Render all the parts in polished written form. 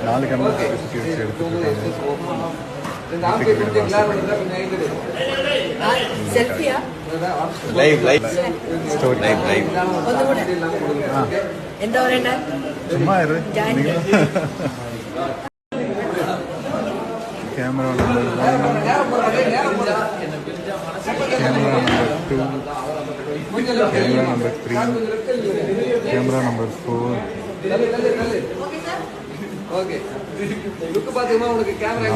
4 camera சுற்றி வச்சு எடுத்துருக்காங்க. செல்ஃபியா லைவ் ஸ்டோரி லைவ் ஒன்று கூட எந்த ஒரு என்ன சும்மா இரு. Camera number 1, camera number 2, camera number 3, camera number 4,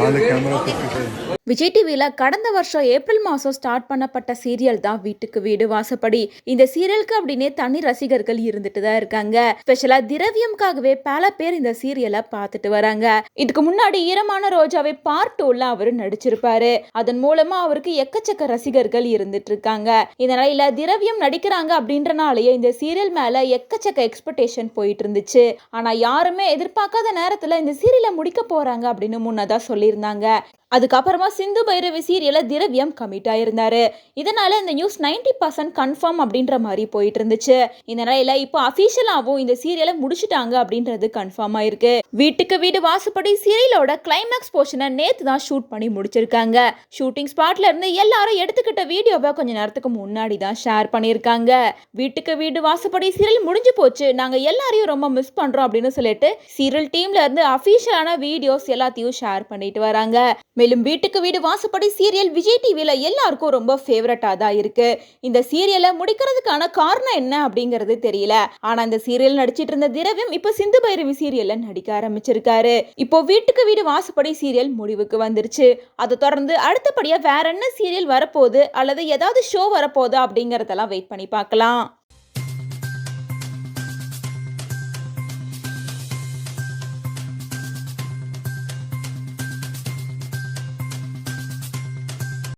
4 camera சுற்றி. விஜய் டிவியில் கடந்த வருஷம் ஏப்ரல் மாதம் ஸ்டார்ட் பண்ணப்பட்ட சீரியல் தான் வீட்டுக்கு வீடு வாசப்படி. இந்த சீரியலுக்கு அப்படின்னே தனி ரசிகர்கள் இருந்துட்டு தான் இருக்காங்க. ஸ்பெஷலாக திரவியம்காகவே பல பேர் இந்த சீரியலை பார்த்துட்டு வராங்க. இதுக்கு முன்னாடி ஈரமான ரோஜாவை பார்ட் 2ல அவர் நடிச்சிருப்பாரு. அதன் மூலமா அவருக்கு எக்கச்சக்க ரசிகர்கள் இருந்துட்டு இருக்காங்க. இந்த நிலையில திரவியம் நடிக்கிறாங்க அப்படின்றனாலேயே இந்த சீரியல் மேல எக்கச்சக்க எக்ஸ்பெக்டேஷன் போயிட்டு இருந்துச்சு. ஆனா யாருமே எதிர்பார்க்காத நேரத்துல இந்த சீரியலை முடிக்க போறாங்க அப்படின்னு முன்னதா சொல்லியிருந்தாங்க. அதுக்கப்புறமா சிந்து பைரவி சீரியல திரவியம் கமிட் ஆயிருந்தாரு. இதனால இந்த நியூஸ் 90% கன்ஃபார்ம் அப்படின்ற மாதிரி போயிட்டு இருந்துச்சு. இந்த நிலையில இப்போ அபிஷியலாவும் இந்த சீரியலை முடிச்சுட்டாங்க அப்படின்றது கன்ஃபார்ம் ஆயிருக்கு. வீட்டுக்கு வீடு வாசப்படி சீரியலோட கிளைமேக்ஸ் போர்ஷனை நேத்து தான் ஷூட் பண்ணி முடிச்சிருக்காங்க. ஷூட்டிங் ஸ்பாட்ல இருந்து எல்லாரும் எடுத்துக்கிட்ட வீடியோவை கொஞ்ச நேரத்துக்கு முன்னாடி தான் ஷேர் பண்ணியிருக்காங்க. வீட்டுக்கு வீடு வாசப்படி சீரியல் முடிஞ்சு போச்சு, நாங்க எல்லாரையும் ரொம்ப மிஸ் பண்றோம் அப்படின்னு சொல்லிட்டு சீரியல் டீம்ல இருந்து அபிஷியலான வீடியோஸ் எல்லாத்தையும் ஷேர் பண்ணிட்டு வராங்க. மேலும் வீட்டுக்கு வீடு வாசப்படி சீரியல் விஜய் டிவில எல்லாருக்கும் ரொம்ப ஃபேவரட்டா தான் இருக்கு. இந்த சீரியலை முடிக்கிறதுக்கான காரணம் என்ன அப்படிங்கிறது தெரியல. ஆனா இந்த சீரியல் நடிச்சிட்டு இருந்த திரவியம் இப்போ சிந்து பைரவி சீரியல்ல நடிக்க ஆரம்பிச்சிருக்காரு. இப்போ வீட்டுக்கு வீடு வாசப்படி சீரியல் முடிவுக்கு வந்துருச்சு. அதை தொடர்ந்து அடுத்தபடியா வேற என்ன சீரியல் வரப்போகுது அல்லது ஏதாவது ஷோ வரப்போகுது அப்படிங்கறதெல்லாம் வெயிட் பண்ணி பார்க்கலாம்.